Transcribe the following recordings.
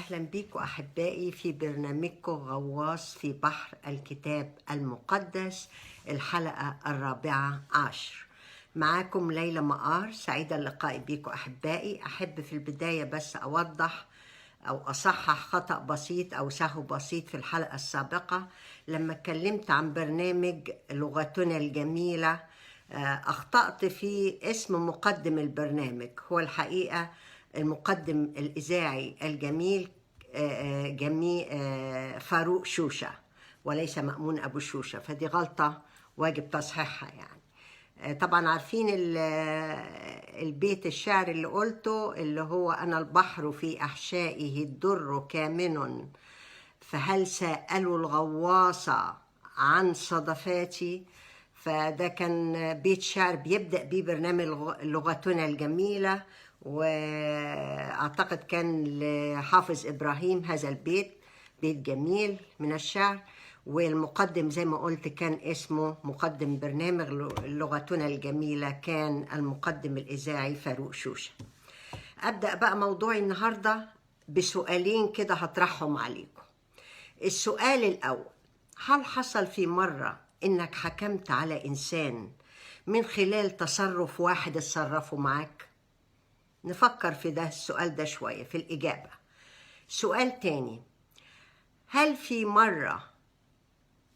أهلا بيكم أحبائي في برنامجكم غواص في بحر الكتاب المقدس، الحلقة 14. معاكم ليلى مقار، سعيدة اللقاء بيكم أحبائي. أحب في البداية بس أوضح أو أصحح خطأ بسيط أو سهو بسيط في الحلقة السابقة لما اتكلمت عن برنامج لغتنا الجميلة. أخطأت في اسم مقدم البرنامج. هو الحقيقة المقدم الإذاعي الجميل فاروق شوشة وليس مأمون أبو شوشة، فدي غلطة واجب تصحيحها يعني. طبعا عارفين البيت الشعر اللي قلته، اللي هو أنا البحر في أحشائه الدر كامن، فهل سألوا الغواص عن صدفاتي. فده كان بيت شعر بيبدأ بيه برنامج لغتنا الجميلة، وأعتقد كان لحافظ إبراهيم هذا البيت، بيت جميل من الشعر. والمقدم زي ما قلت كان اسمه مقدم برنامج لغتنا الجميلة، كان المقدم الإذاعي فاروق شوشة. أبدأ بقى موضوعي النهاردة بسؤالين كده هطرحهم عليكم. السؤال الأول: هل حصل في مرة إنك حكمت على إنسان من خلال تصرف واحد اتصرفه معاك؟ نفكر في ده السؤال ده شوية في الإجابة. سؤال تاني: هل في مرة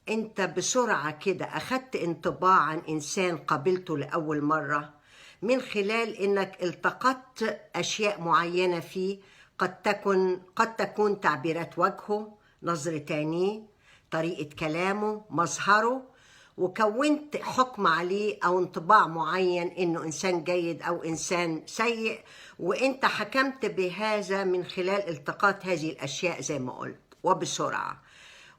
أنت بسرعة كده أخدت انطباع عن إنسان قابلته لأول مرة من خلال إنك التقطت أشياء معينة فيه، قد تكون تعبيرات وجهه، نظرة عينيه، طريقة كلامه، مظهره، وكونت حكم عليه أو انطباع معين إنه إنسان جيد أو إنسان سيء، وإنت حكمت بهذا من خلال التقاط هذه الأشياء زي ما قلت وبسرعة.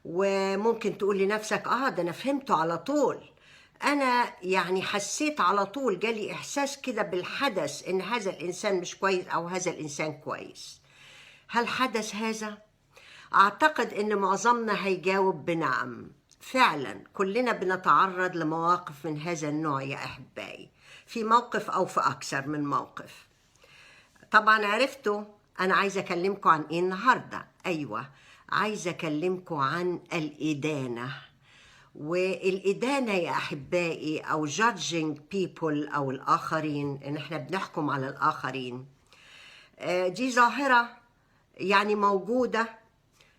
وممكن تقول لنفسك ده أنا فهمته على طول، أنا يعني حسيت على طول، جالي إحساس كده بالحدث إن هذا الإنسان مش كويس أو هذا الإنسان كويس. هل حدث هذا؟ أعتقد إن معظمنا هيجاوب بنعم. فعلا كلنا بنتعرض لمواقف من هذا النوع يا أحبائي، في موقف أو في أكثر من موقف. طبعا عرفتوا أنا عايزة أكلمكم عن إيه النهاردة؟ أيوة، عايزة أكلمكم عن الإدانة. والإدانة يا أحبائي أو judging people أو الآخرين، إن إحنا بنحكم على الآخرين، دي ظاهرة يعني موجودة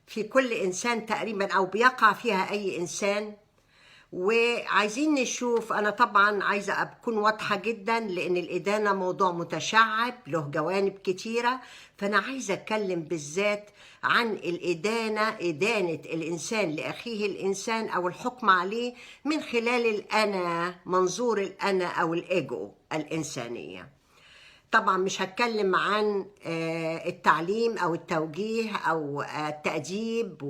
في كل إنسان تقريبا أو بيقع فيها أي إنسان. وعايزين نشوف، أنا طبعا عايزة أكون واضحة جدا لأن الإدانة موضوع متشعب له جوانب كتيرة، فأنا عايزة أتكلم بالذات عن الإدانة، إدانة الإنسان لأخيه الإنسان أو الحكم عليه من خلال الأنا، منظور الأنا أو الإيجو الإنسانية. طبعا مش هتكلم عن التعليم أو التوجيه أو التأديب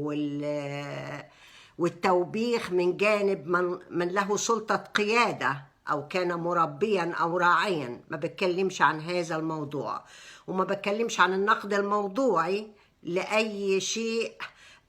والتوبيخ من جانب من له سلطة قيادة أو كان مربيا أو راعيا. ما بتكلمش عن هذا الموضوع، وما بتكلمش عن النقد الموضوعي لأي شيء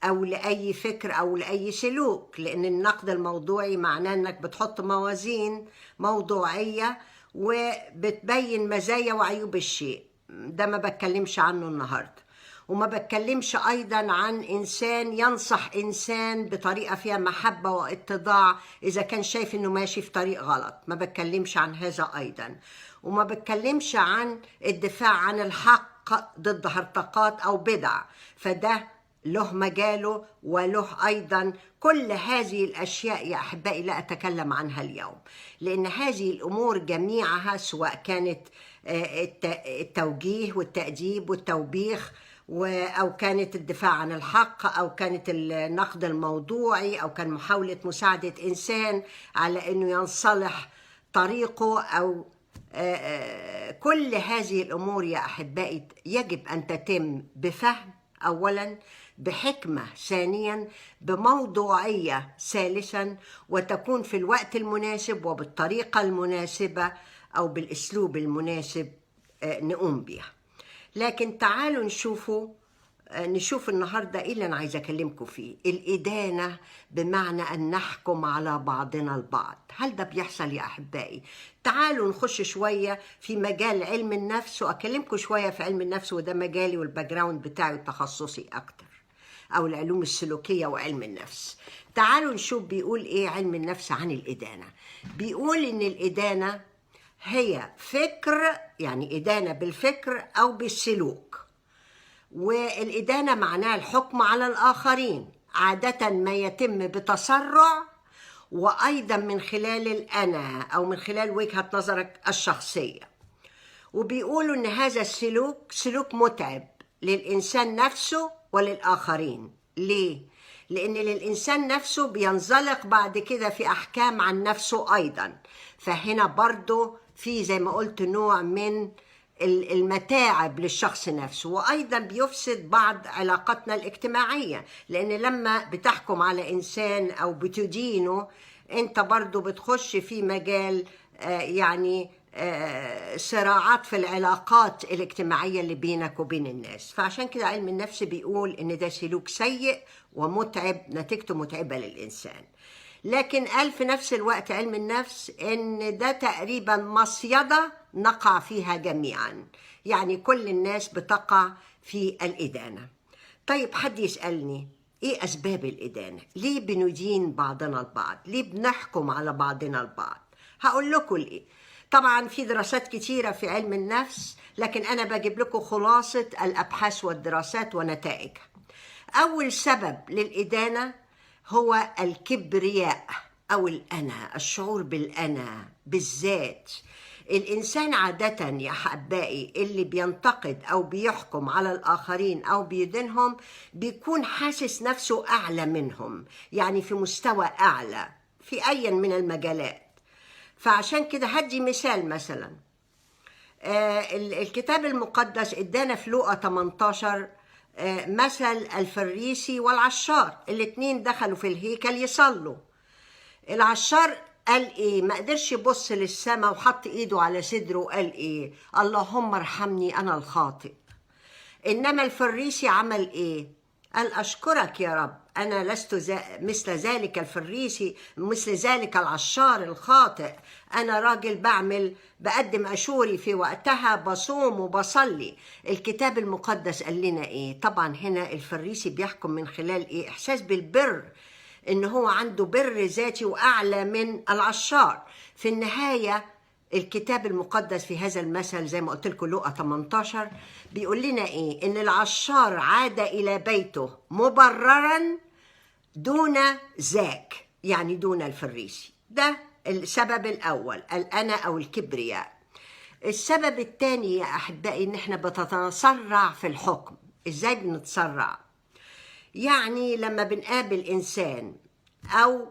أو لأي فكر أو لأي سلوك، لأن النقد الموضوعي معناه أنك بتحط موازين موضوعية وبتبين مزايا وعيوب الشيء. ده ما بتكلمش عنه النهاردة. وما بتكلمش أيضا عن إنسان ينصح إنسان بطريقة فيها محبة واتضاع إذا كان شايف إنه ماشي في طريق غلط، ما بتكلمش عن هذا أيضا. وما بتكلمش عن الدفاع عن الحق ضد هرطقات أو بدع، فده له مجاله وله أيضا. كل هذه الأشياء يا أحبائي لا أتكلم عنها اليوم، لأن هذه الأمور جميعها سواء كانت التوجيه والتأديب والتوبيخ، أو كانت الدفاع عن الحق، أو كانت النقد الموضوعي، أو كان محاولة مساعدة إنسان على أنه ينصلح طريقه، أو كل هذه الأمور يا أحبائي يجب أن تتم بفهم أولا، بحكمة ثانيا، بموضوعية ثالثا، وتكون في الوقت المناسب وبالطريقة المناسبة أو بالأسلوب المناسب نقوم بها. لكن تعالوا نشوفوا نشوف النهاردة إيه اللي أنا عايزة أكلمكم فيه. الإدانة بمعنى أن نحكم على بعضنا البعض. هل ده بيحصل يا أحبائي؟ تعالوا نخش شوية في مجال علم النفس وأكلمكم شوية في علم النفس، وده مجالي والباك جراوند بتاعي وتخصصي أكتر، أو العلوم السلوكية وعلم النفس. تعالوا نشوف بيقول إيه علم النفس عن الإدانة. بيقول إن الإدانة هي فكر، يعني إدانة بالفكر أو بالسلوك. والإدانة معناها الحكم على الآخرين، عادة ما يتم بتسرع، وأيضا من خلال الأنا أو من خلال وجهة نظرك الشخصية. وبيقولوا إن هذا السلوك سلوك متعب للإنسان نفسه وللآخرين. ليه؟ لأن للإنسان نفسه بينزلق بعد كده في أحكام عن نفسه أيضا. فهنا برضو في زي ما قلت نوع من المتاعب للشخص نفسه، وأيضا بيفسد بعض علاقاتنا الاجتماعية، لأن لما بتحكم على إنسان أو بتدينه أنت برضو بتخش في مجال يعني صراعات في العلاقات الاجتماعية اللي بينك وبين الناس. فعشان كده علم النفس بيقول إن ده سلوك سيء ومتعب، نتيجته متعبة للإنسان. لكن قال في نفس الوقت علم النفس إن ده تقريبا مصيدة نقع فيها جميعا، يعني كل الناس بتقع في الإدانة. طيب حد يسألني إيه أسباب الإدانة؟ ليه بندين بعضنا البعض؟ ليه بنحكم على بعضنا البعض؟ هقول لكم ليه. طبعا في دراسات كتيرة في علم النفس، لكن أنا بجيب لكم خلاصة الأبحاث والدراسات ونتائجها. أول سبب للإدانة هو الكبرياء أو الأنا، الشعور بالأنا بالذات. الإنسان عادة يا أحبائي اللي بينتقد أو بيحكم على الآخرين أو بيدينهم بيكون حاسس نفسه أعلى منهم، يعني في مستوى أعلى في أي من المجالات. فعشان كده هدي مثال مثلا الكتاب المقدس ادانا في لوقا 18 مثل الفريسي والعشار. الاتنين دخلوا في الهيكل يصلوا. العشار قال ايه؟ ما قدرش يبص للسماء وحط ايده على صدره وقال ايه؟ اللهم ارحمني انا الخاطئ. انما الفريسي عمل ايه؟ قال أشكرك يا رب، أنا لست مثل ذلك الفريسي، مثل ذلك العشار الخاطئ. أنا راجل بقدم أشوري في وقتها، بصوم وبصلي. الكتاب المقدس قال لنا إيه؟ طبعا هنا الفريسي بيحكم من خلال إيه؟ إحساس بالبر، إن هو عنده بر ذاتي وأعلى من العشار. في النهاية الكتاب المقدس في هذا المثل زي ما قلت لكم لوقا 18 بيقول لنا ايه؟ ان العشار عاد الى بيته مبررا دون ذاك، يعني دون الفريسي. ده السبب الاول، الانا او الكبرياء. السبب الثاني يا احبائي ان احنا بنتسرع في الحكم. ازاي بنتسرع؟ يعني لما بنقابل انسان او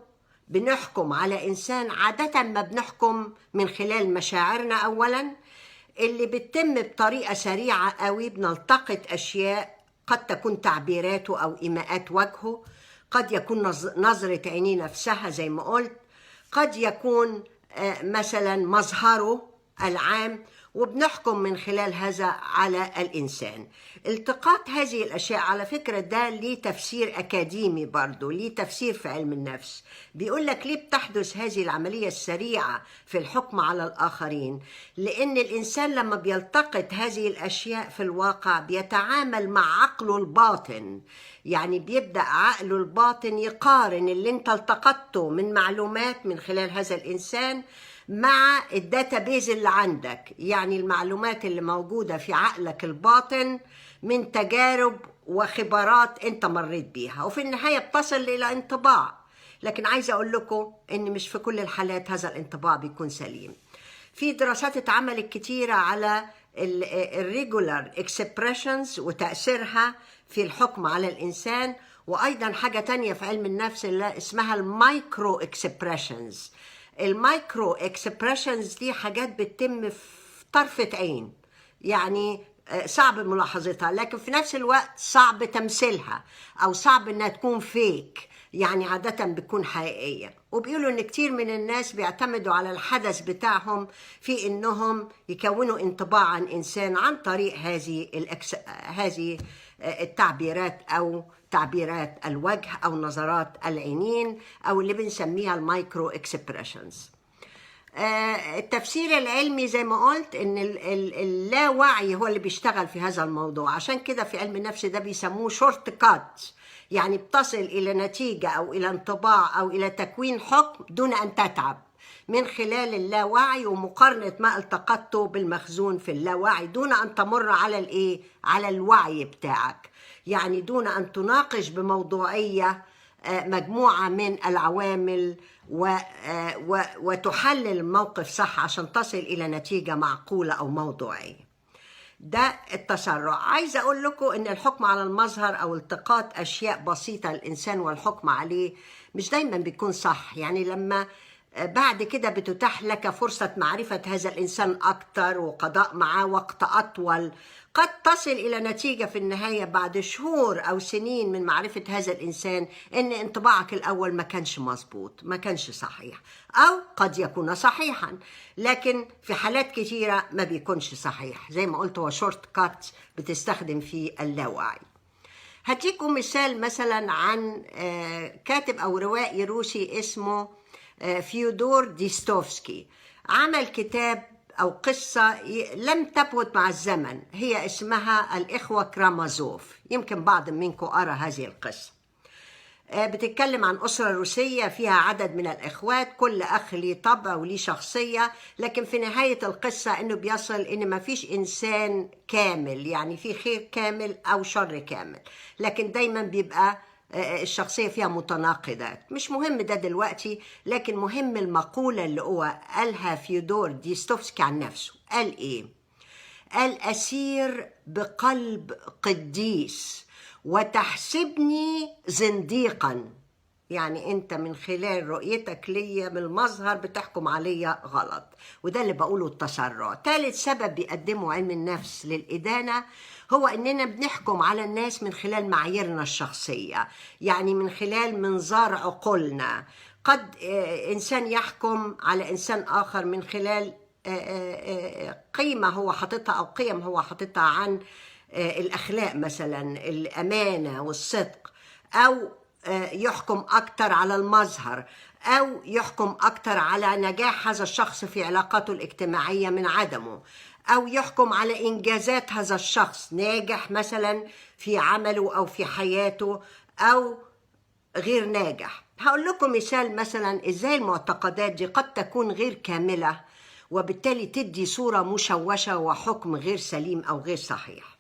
بنحكم على إنسان، عادة ما بنحكم من خلال مشاعرنا أولا، اللي بتتم بطريقة سريعة قوي. بنلتقط أشياء قد تكون تعبيراته أو إيماءات وجهه، قد يكون نظرة عينيه نفسها زي ما قلت، قد يكون مثلا مظهره العام، وبنحكم من خلال هذا على الإنسان. التقاط هذه الأشياء على فكرة ده ليه تفسير أكاديمي، برضو ليه تفسير في علم النفس. بيقول لك ليه بتحدث هذه العملية السريعة في الحكم على الآخرين؟ لأن الإنسان لما بيلتقط هذه الأشياء في الواقع بيتعامل مع عقله الباطن، يعني بيبدأ عقله الباطن يقارن اللي انت التقطته من معلومات من خلال هذا الإنسان مع الداتابيز اللي عندك، يعني المعلومات اللي موجودة في عقلك الباطن من تجارب وخبرات انت مريت بيها، وفي النهاية بتصل إلى انطباع. لكن عايزة أقول لكم إن مش في كل الحالات هذا الانطباع بيكون سليم. في دراسات اتعملت كتيرة على الريجولار اكسبريشنز وتأثيرها في الحكم على الإنسان، وأيضا حاجة تانية في علم النفس اللي اسمها المايكرو اكسبريشنز. المايكرو اكسبريشنز دي حاجات بتتم في طرفة عين، يعني صعب ملاحظتها، لكن في نفس الوقت صعب تمثيلها أو صعب إنها تكون فيك، يعني عادة بتكون حقيقية. وبيقولوا إن كتير من الناس بيعتمدوا على الحدث بتاعهم في إنهم يكونوا انطباع عن إنسان عن طريق هذه التعبيرات أو تعبيرات الوجه أو نظرات العينين أو اللي بنسميها المايكرو اكسبريشنز. التفسير العلمي زي ما قلت ان اللاوعي هو اللي بيشتغل في هذا الموضوع، عشان كده في علم النفس ده بيسموه شورت كات، يعني بتصل الى نتيجة او الى انطباع او الى تكوين حكم دون ان تتعب من خلال اللاوعي ومقارنة ما التقطته بالمخزون في اللاوعي دون ان تمر على على الوعي بتاعك، يعني دون ان تناقش بموضوعية مجموعة من العوامل وتحلل الموقف صح عشان تصل إلى نتيجة معقولة أو موضوعية. ده التسرع. عايزة أقول لكم إن الحكم على المظهر أو التقاط أشياء بسيطة الإنسان والحكم عليه مش دايما بيكون صح، يعني لما بعد كده بتتاح لك فرصة معرفة هذا الإنسان أكتر وقضاء معاه وقت أطول، قد تصل إلى نتيجة في النهاية بعد شهور أو سنين من معرفة هذا الإنسان إن انطباعك الأول ما كانش مظبوط، ما كانش صحيح، أو قد يكون صحيحا لكن في حالات كثيرة ما بيكونش صحيح. زي ما قلت هو شورت كات بتستخدم فيه اللاوعي. هديكم مثال مثلا عن كاتب أو روائي روسي اسمه فيودور ديستوفسكي، عمل كتاب أو قصة لم تفوت مع الزمن، هي اسمها الإخوة كرامازوف، يمكن بعض منكم قرأ هذه القصة. بتتكلم عن أسرة روسية فيها عدد من الإخوات، كل أخ ليه طبع وليه شخصية، لكن في نهاية القصة إنه بيصل إن ما فيش إنسان كامل، يعني في خير كامل أو شر كامل، لكن دايما بيبقى الشخصية فيها متناقضات. مش مهم ده دلوقتي، لكن مهم المقولة اللي هو قالها فيودور ديستوفسكي عن نفسه. قال إيه؟ قال: أسير بقلب قديس وتحسبني زنديقا، يعني أنت من خلال رؤيتك ليا من المظهر بتحكم عليا غلط. وده اللي بقوله التسرع. ثالث سبب بيقدمه علم النفس للإدانة هو إننا بنحكم على الناس من خلال معاييرنا الشخصية، يعني من خلال منظار عقولنا. قد إنسان يحكم على إنسان آخر من خلال قيمة هو حاططها أو قيم هو حاططها عن الأخلاق، مثلا الأمانة والصدق، أو يحكم أكتر على المظهر، أو يحكم أكتر على نجاح هذا الشخص في علاقاته الاجتماعية من عدمه، أو يحكم على إنجازات هذا الشخص، ناجح مثلا في عمله أو في حياته أو غير ناجح. هقول لكم مثال مثلا إزاي المعتقدات دي قد تكون غير كاملة وبالتالي تدي صورة مشوشة وحكم غير سليم أو غير صحيح.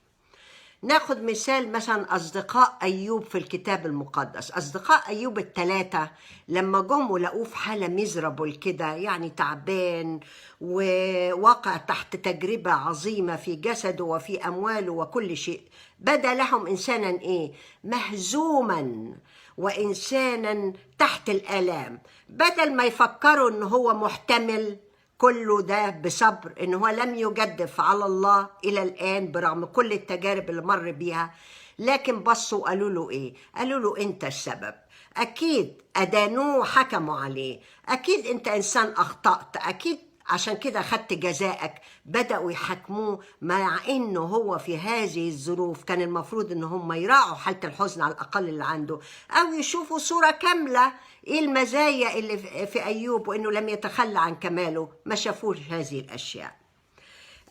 ناخد مثال مثلا أصدقاء أيوب في الكتاب المقدس. أصدقاء أيوب الثلاثة لما جم ولقوه في حالة ميزرابل كده، يعني تعبان وواقع تحت تجربة عظيمة في جسده وفي أمواله وكل شيء، بدا لهم إنسانا إيه؟ مهزوما وإنسانا تحت الآلام. بدل ما يفكروا إن هو محتمل كله ده بصبر، إنه هو لم يجدف على الله إلى الآن برغم كل التجارب اللي مر بيها، لكن بصوا قالوا له إيه؟ قالوا له أنت السبب. أكيد أدانوه وحكموا عليه، أكيد أنت إنسان أخطأت، أكيد عشان كده خدت جزائك. بدأوا يحكموه مع إنه هو في هذه الظروف كان المفروض إن هم يراعوا حالة الحزن على الأقل اللي عنده، أو يشوفوا صورة كاملة إيه المزايا اللي في أيوب وإنه لم يتخلى عن كماله. ما شافوش هذه الأشياء.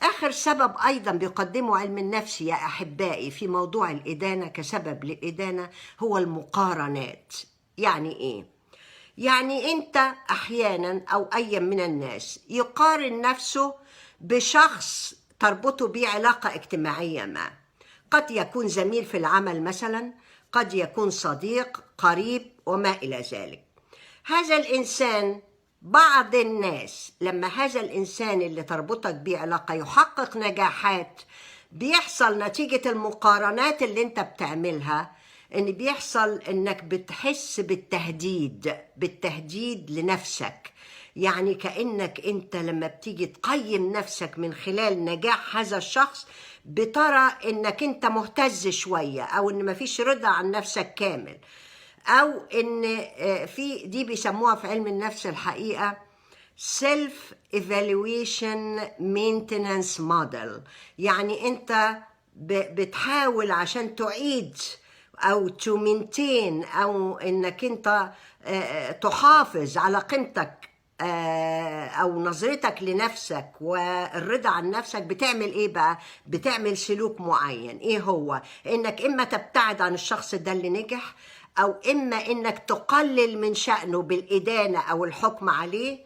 آخر سبب أيضا بيقدمه علم النفس يا أحبائي في موضوع الإدانة كسبب للإدانة هو المقارنات. يعني إيه؟ يعني أنت أحيانا أو أي من الناس يقارن نفسه بشخص تربطه به علاقة اجتماعية ما، قد يكون زميل في العمل مثلا، قد يكون صديق قريب وما إلى ذلك. هذا الإنسان، بعض الناس لما هذا الإنسان اللي تربطك به علاقة يحقق نجاحات، بيحصل نتيجة المقارنات اللي أنت بتعملها إن بيحصل إنك بتحس بالتهديد لنفسك. يعني كأنك أنت لما بتيجي تقيم نفسك من خلال نجاح هذا الشخص بترى إنك أنت مهتز شوية، أو إن مفيش رضا عن نفسك كامل، أو إن في دي بيسموها في علم النفس الحقيقة self evaluation maintenance model. يعني أنت بتحاول عشان تعيد او تمنتين او انك انت تحافظ على قيمتك او نظرتك لنفسك والرضا عن نفسك، بتعمل ايه بقى؟ بتعمل سلوك معين. ايه هو؟ انك اما تبتعد عن الشخص ده اللي نجح، او اما انك تقلل من شأنه بالإدانة او الحكم عليه،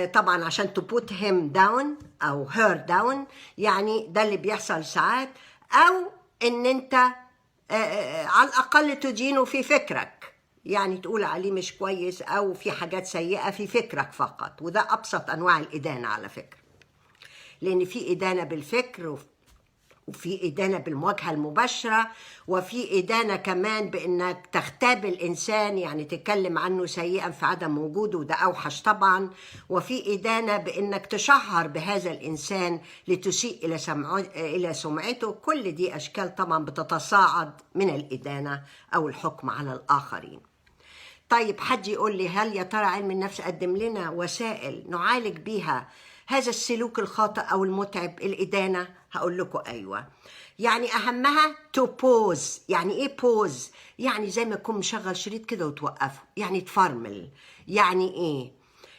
طبعا عشان to put him down او her down، يعني ده اللي بيحصل ساعات. او ان انت على الاقل تدينه في فكرك، يعني تقول عليه مش كويس او في حاجات سيئة في فكرك فقط، وده ابسط انواع الإدانة على فكرة، لان في إدانة بالفكر وفي إدانة بالمواجهة المباشرة، وفي إدانة كمان بإنك تغتاب الإنسان، يعني تتكلم عنه سيئا في عدم وجوده، وده أوحش طبعا. وفي إدانة بإنك تشهر بهذا الإنسان لتسيء إلى سمعته. كل دي أشكال طبعا بتتصاعد من الإدانة أو الحكم على الآخرين. طيب حد يقول لي، هل يا ترى علم النفس قدم لنا وسائل نعالج بيها هذا السلوك الخاطئ أو المتعب، الإدانة؟ هقول لكم أيوة. يعني أهمها to pause. يعني إيه pause؟ يعني زي ما تكون مشغل شريط كده وتوقفه، يعني تفرمل. يعني إيه؟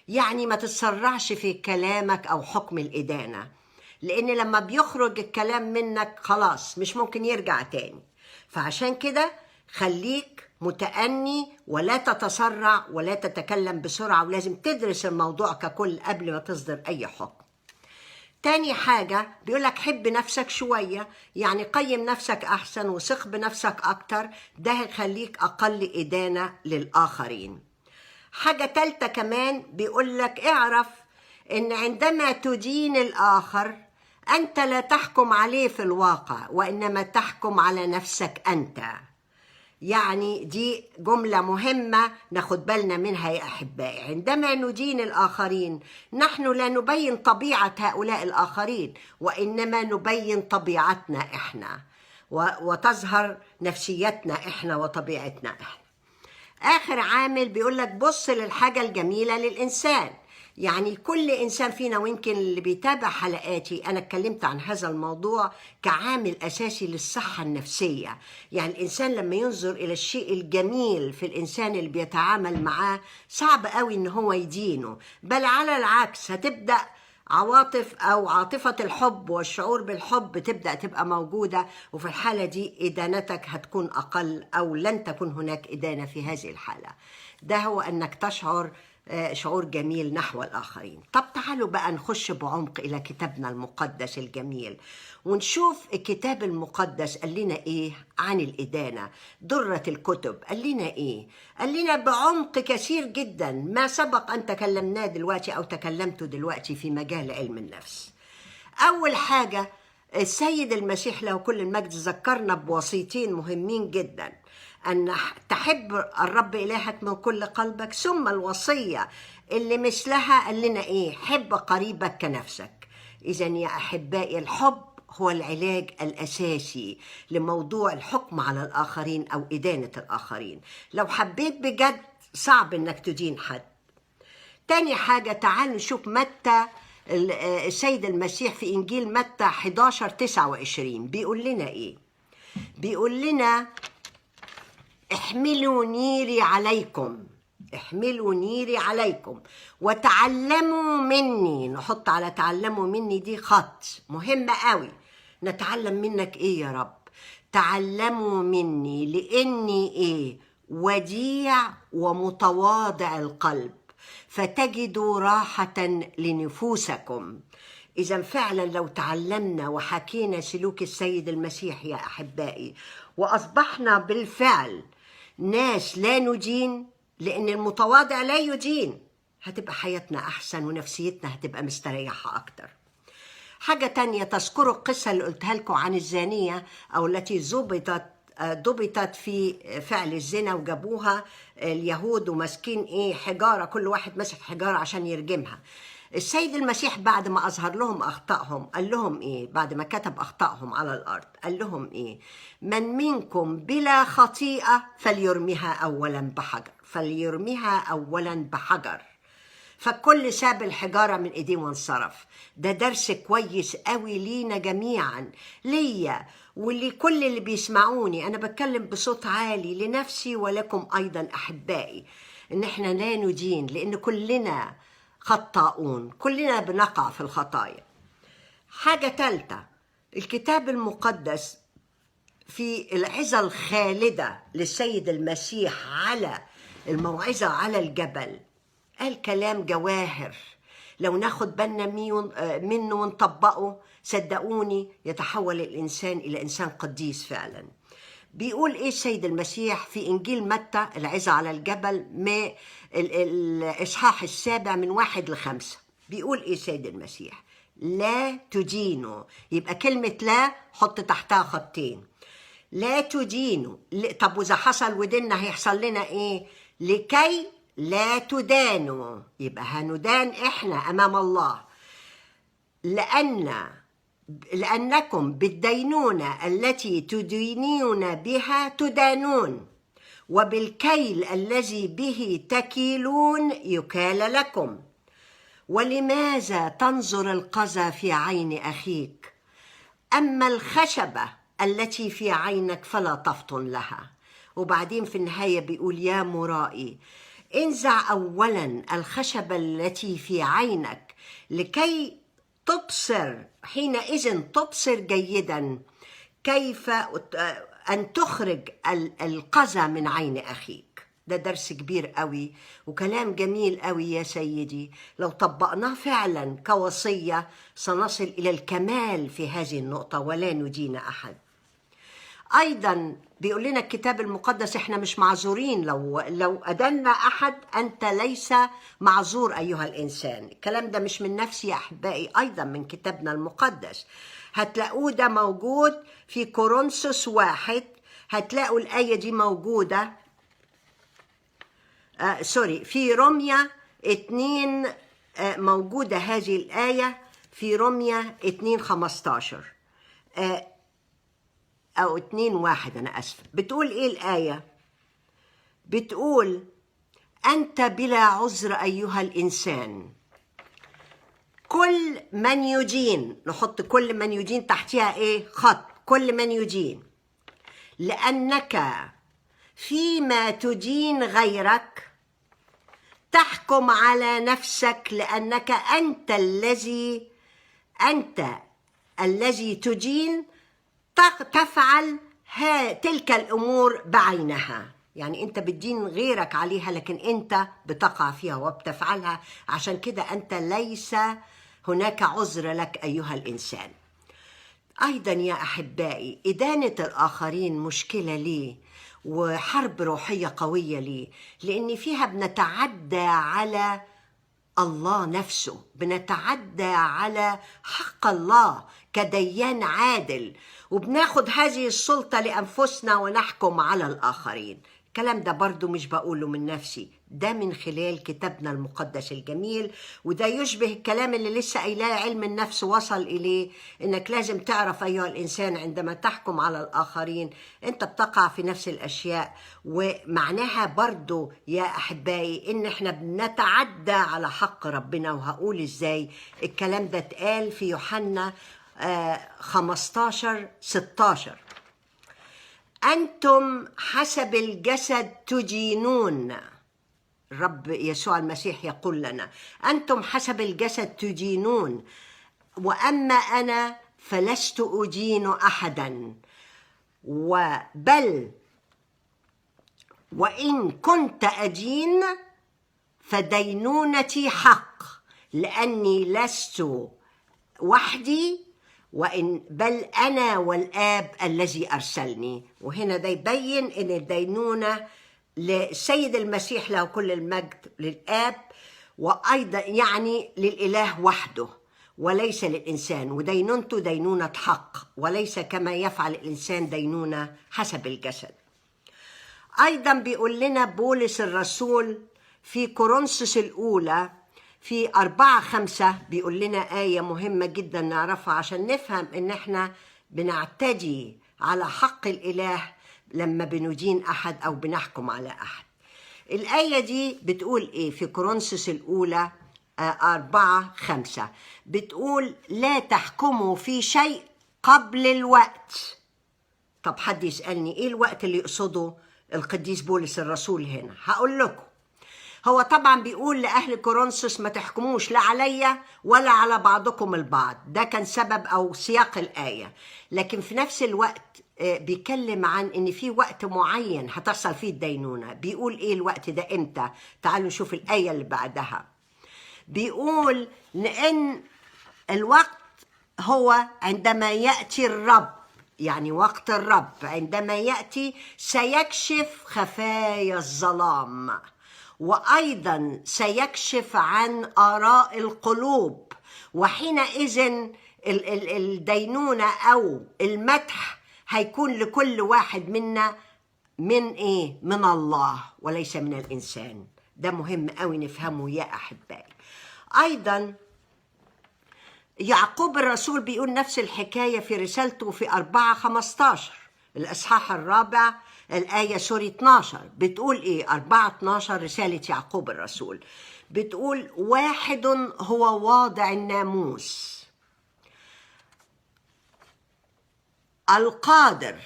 يعني ما تتسرعش في كلامك أو حكم الإدانة، لأن لما بيخرج الكلام منك خلاص مش ممكن يرجع تاني. فعشان كده خليك متأني ولا تتسرع ولا تتكلم بسرعة، ولازم تدرس الموضوع ككل قبل ما تصدر أي حكم. تاني حاجة بيقولك حب نفسك شوية، يعني قيم نفسك أحسن وثق بنفسك أكتر، ده هيخليك أقل إدانة للآخرين. حاجة تالتة كمان بيقولك اعرف إن عندما تدين الآخر أنت لا تحكم عليه في الواقع، وإنما تحكم على نفسك أنت. يعني دي جملة مهمة ناخد بالنا منها يا أحبائي. عندما ندين الآخرين نحن لا نبين طبيعة هؤلاء الآخرين، وإنما نبين طبيعتنا إحنا، وتظهر نفسيتنا إحنا وطبيعتنا إحنا. آخر عامل بيقولك بص للحاجة الجميلة للإنسان. يعني كل إنسان فينا، ويمكن اللي بيتابع حلقاتي أنا اتكلمت عن هذا الموضوع كعامل أساسي للصحة النفسية. يعني الإنسان لما ينظر إلى الشيء الجميل في الإنسان اللي بيتعامل معاه صعب قوي إن هو يدينه، بل على العكس هتبدأ عواطف أو عاطفة الحب والشعور بالحب تبقى موجودة، وفي الحالة دي إدانتك هتكون أقل أو لن تكون هناك إدانة في هذه الحالة. ده هو أنك تشعر شعور جميل نحو الآخرين. طب تعالوا بقى نخش بعمق إلى كتابنا المقدس الجميل ونشوف الكتاب المقدس قال لنا إيه عن الإدانة. درة الكتب قال لنا إيه؟ قال لنا بعمق كثير جدا ما سبق أن تكلمناه دلوقتي أو تكلمته دلوقتي في مجال علم النفس. أول حاجة السيد المسيح له كل المجد ذكرنا بوصيتين مهمين جدا، أن تحب الرب إلهك من كل قلبك، ثم الوصية اللي مثلها قال لنا إيه؟ حب قريبك كنفسك. إذن يا أحبائي الحب هو العلاج الأساسي لموضوع الحكم على الآخرين أو إدانة الآخرين. لو حبيت بجد صعب إنك تدين حد. تاني حاجة تعالوا نشوف متى السيد المسيح في إنجيل متى 11:29 بيقول لنا إيه؟ بيقول لنا احملوا نيري عليكم، احملوا نيري عليكم وتعلموا مني. نحط على تعلموا مني دي خط مهمة قوي. نتعلم منك ايه يا رب؟ تعلموا مني لاني ايه؟ وديع ومتواضع القلب فتجدوا راحة لنفوسكم. إذا فعلا لو تعلمنا وحكينا سلوك السيد المسيح يا أحبائي وأصبحنا بالفعل ناس لا ندين، لأن المتواضع لا يدين، هتبقى حياتنا أحسن ونفسيتنا هتبقى مستريحة أكتر. حاجة تانية، تذكروا القصة اللي قلتها لكم عن الزانية أو التي ضبطت في فعل الزنا وجابوها اليهود وماسكين إيه؟ حجارة، كل واحد ماسك حجارة عشان يرجمها. السيد المسيح بعد ما أظهر لهم أخطائهم قال لهم إيه؟ بعد ما كتب أخطائهم على الأرض قال لهم إيه؟ من منكم بلا خطيئة فليرميها أولا بحجر، فليرميها أولا بحجر. فالكل ساب الحجارة من ايديه وانصرف. ده درس كويس قوي لينا جميعا، ليا ولكل اللي بيسمعوني. انا بتكلم بصوت عالي لنفسي ولكم ايضا احبائي، ان احنا لا ندين، لان كلنا خطاؤون، كلنا بنقع في الخطايا. حاجة تالتة، الكتاب المقدس في العظة الخالدة للسيد المسيح على الموعظة على الجبل قال كلام جواهر، لو ناخد بالنا منه ونطبقه صدقوني يتحول الإنسان إلى إنسان قديس فعلا. بيقول إيه السيد المسيح في إنجيل متى العظة على الجبل من الإصحاح 7 من 1 ل5؟ بيقول إيه السيد المسيح؟ لا تدينوا. يبقى كلمة لا حط تحتها خطين. لا تدينوا. طب وإذا حصل ودنا هيحصل لنا إيه؟ لكي لا تدانوا. يبقى هندان إحنا أمام الله، لأنكم بالدينونة التي تدينون بها تدانون، وبالكيل الذي به تكيلون يكال لكم. ولماذا تنظر القذى في عين أخيك، أما الخشبة التي في عينك فلا تفطن لها؟ وبعدين في النهاية بيقول يا مرائي انزع أولا الخشبة التي في عينك لكي تبصر، حينئذ تبصر جيدا كيف أن تخرج القذى من عين أخيك. ده درس كبير قوي وكلام جميل قوي يا سيدي، لو طبقناه فعلا كوصية سنصل إلى الكمال في هذه النقطة ولا ندين أحد. أيضا بيقول لنا الكتاب المقدس إحنا مش معذورين، لو أدنا أحد أنت ليس معذور أيها الإنسان. الكلام ده مش من نفسي يا أحبائي، أيضا من كتابنا المقدس. هتلاقوه ده موجود في كورنثوس 1، هتلاقوا الآية دي موجودة في روميا 2، موجودة هذه الآية في روميا 2:15 أو 2:1، أنا أسف. بتقول إيه الآية؟ بتقول أنت بلا عذر أيها الإنسان، كل من يدين، نحط كل من يدين تحتها إيه؟ خط، كل من يدين، لأنك فيما تدين غيرك تحكم على نفسك، لأنك أنت الذي تدين تفعل تلك الأمور بعينها. يعني أنت بتدين غيرك عليها، لكن أنت بتقع فيها وبتفعلها، عشان كده أنت ليس هناك عذر لك أيها الإنسان. أيضا يا أحبائي إدانة الآخرين مشكلة ليه وحرب روحية قوية ليه؟ لأن فيها بنتعدى على الله نفسه، بنتعدى على حق الله كديان عادل، وبناخد هذه السلطة لأنفسنا ونحكم على الآخرين. الكلام ده برضو مش بقوله من نفسي، ده من خلال كتابنا المقدس الجميل، وده يشبه الكلام اللي لسه قايلاه علم النفس وصل إليه، إنك لازم تعرف أيها الإنسان عندما تحكم على الآخرين أنت بتقع في نفس الأشياء. ومعناها برضو يا أحبائي إن إحنا بنتعدى على حق ربنا. وهقول إزاي الكلام ده اتقال في يوحنا 15:16. أنتم حسب الجسد تدينون. الرب يسوع المسيح يقول لنا أنتم حسب الجسد تدينون، وأما أنا فلست أدين أحدا، بل وإن كنت أدين فدينونتي حق، لأني لست وحدي بل أنا والآب الذي أرسلني. وهنا ده يبين إن الدينونة للسيد المسيح له كل المجد، للآب، وأيضا يعني للإله وحده وليس للإنسان. ودينونته دينونة حق وليس كما يفعل الإنسان دينونة حسب الجسد. أيضا بيقول لنا بولس الرسول في كورنثوس الأولى في 4:5 بيقول لنا آية مهمة جدا نعرفها عشان نفهم إن احنا بنعتدي على حق الإله لما بندين أحد أو بنحكم على أحد. الآية دي بتقول إيه في كورنثوس الأولى 4:5 بتقول لا تحكموا في شيء قبل الوقت. طب حد يسألني ايه الوقت اللي يقصده القديس بولس الرسول هنا؟ هقول لكم. هو طبعا بيقول لأهل كورنثوس ما تحكموش لا عليا ولا على بعضكم البعض، ده كان سبب أو سياق الآية. لكن في نفس الوقت بيتكلم عن إن في وقت معين هتحصل فيه الدينونة. بيقول إيه الوقت ده إمتى؟ تعالوا نشوف الآية اللي بعدها. بيقول لأن الوقت هو عندما يأتي الرب، يعني وقت الرب عندما يأتي سيكشف خفايا الظلام، وأيضا سيكشف عن آراء القلوب، وحينئذ الدينونة أو المدح هيكون لكل واحد منا من إيه؟ من الله وليس من الإنسان. ده مهم قوي نفهمه يا أحبائي. أيضا يعقوب الرسول بيقول نفس الحكاية في رسالته في 4:15 الإصحاح الرابع الآية 12 بتقول إيه؟ 4:12 رسالة يعقوب الرسول بتقول واحد هو واضع الناموس القادر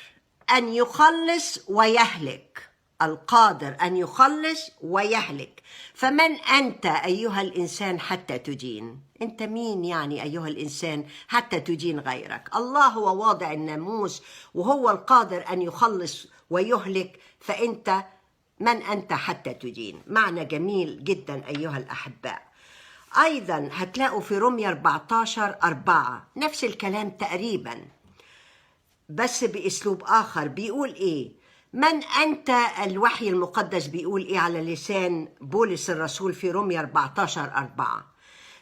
أن يخلص ويهلك، القادر أن يخلص ويهلك. فمن أنت أيها الإنسان حتى تدين؟ أنت مين يعني أيها الإنسان حتى تدين غيرك؟ الله هو واضع الناموس وهو القادر أن يخلص ويهلك، فأنت من أنت حتى تدين؟ معنى جميل جدا أيها الأحباء. أيضا هتلاقوا في رومية 14:4 نفس الكلام تقريبا بس بأسلوب آخر. بيقول إيه؟ من أنت؟ الوحي المقدس بيقول إيه على لسان بولس الرسول في رومية 14:4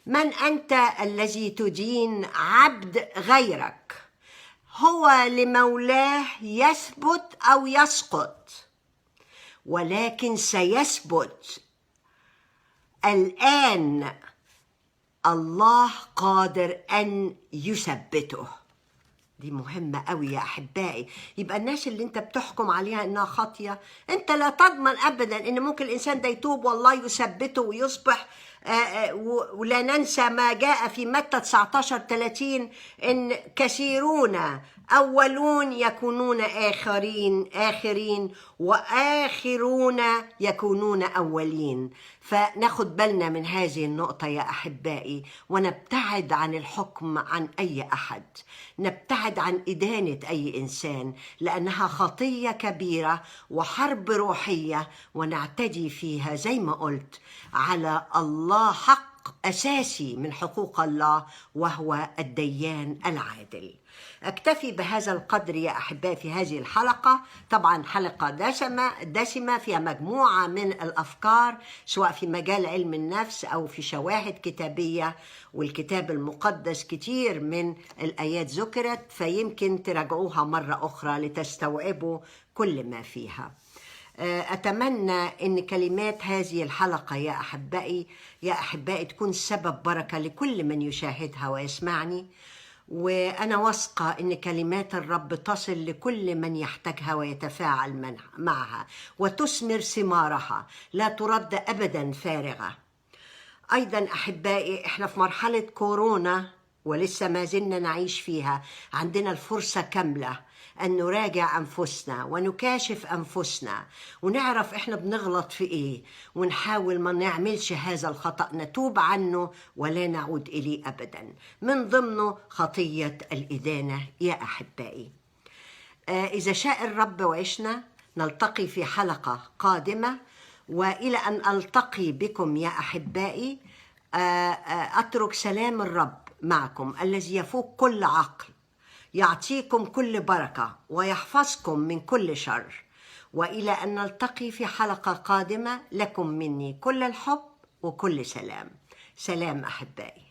من أنت الذي تدين عبد غيرك؟ هو لمولاه يثبت أو يسقط، ولكن سيثبت الآن، الله قادر أن يثبته. دي مهمة قوي يا أحبائي. يبقى الناس اللي انت بتحكم عليها انها خاطية، انت لا تضمن ابدا ان ممكن الانسان ده يتوب والله يثبته ويصبح ولا ننسى ما جاء في متى 19:30 ان كثيرون اولون يكونون اخرين واخرون يكونون اولين. فناخد بالنا من هذه النقطة يا أحبائي، ونبتعد عن الحكم عن أي أحد، نبتعد عن إدانة أي إنسان، لأنها خطية كبيرة وحرب روحية، ونعتدي فيها زي ما قلت على الله، حق أساسي من حقوق الله وهو الديان العادل. أكتفي بهذا القدر يا أحبائي في هذه الحلقة. طبعا حلقة دسمة فيها مجموعة من الأفكار سواء في مجال علم النفس أو في شواهد كتابية، والكتاب المقدس كتير من الآيات ذكرت، فيمكن تراجعوها مرة أخرى لتستوعبوا كل ما فيها. أتمنى أن كلمات هذه الحلقة يا أحبائي تكون سبب بركة لكل من يشاهدها ويسمعني، وأنا واثقة أن كلمات الرب تصل لكل من يحتاجها ويتفاعل معها وتثمر ثمارها، لا ترد أبدا فارغة. أيضا أحبائي إحنا في مرحلة كورونا ولسه ما زلنا نعيش فيها، عندنا الفرصة كاملة أن نراجع أنفسنا ونكاشف أنفسنا ونعرف إحنا بنغلط في إيه، ونحاول ما نعملش هذا الخطأ، نتوب عنه ولا نعود إليه أبدا، من ضمنه خطية الإدانة يا أحبائي. إذا شاء الرب وعشنا نلتقي في حلقة قادمة، وإلى أن ألتقي بكم يا أحبائي أترك سلام الرب معكم الذي يفوق كل عقل، يعطيكم كل بركة ويحفظكم من كل شر، وإلى أن نلتقي في حلقة قادمة. لكم مني كل الحب وكل سلام. سلام أحبائي.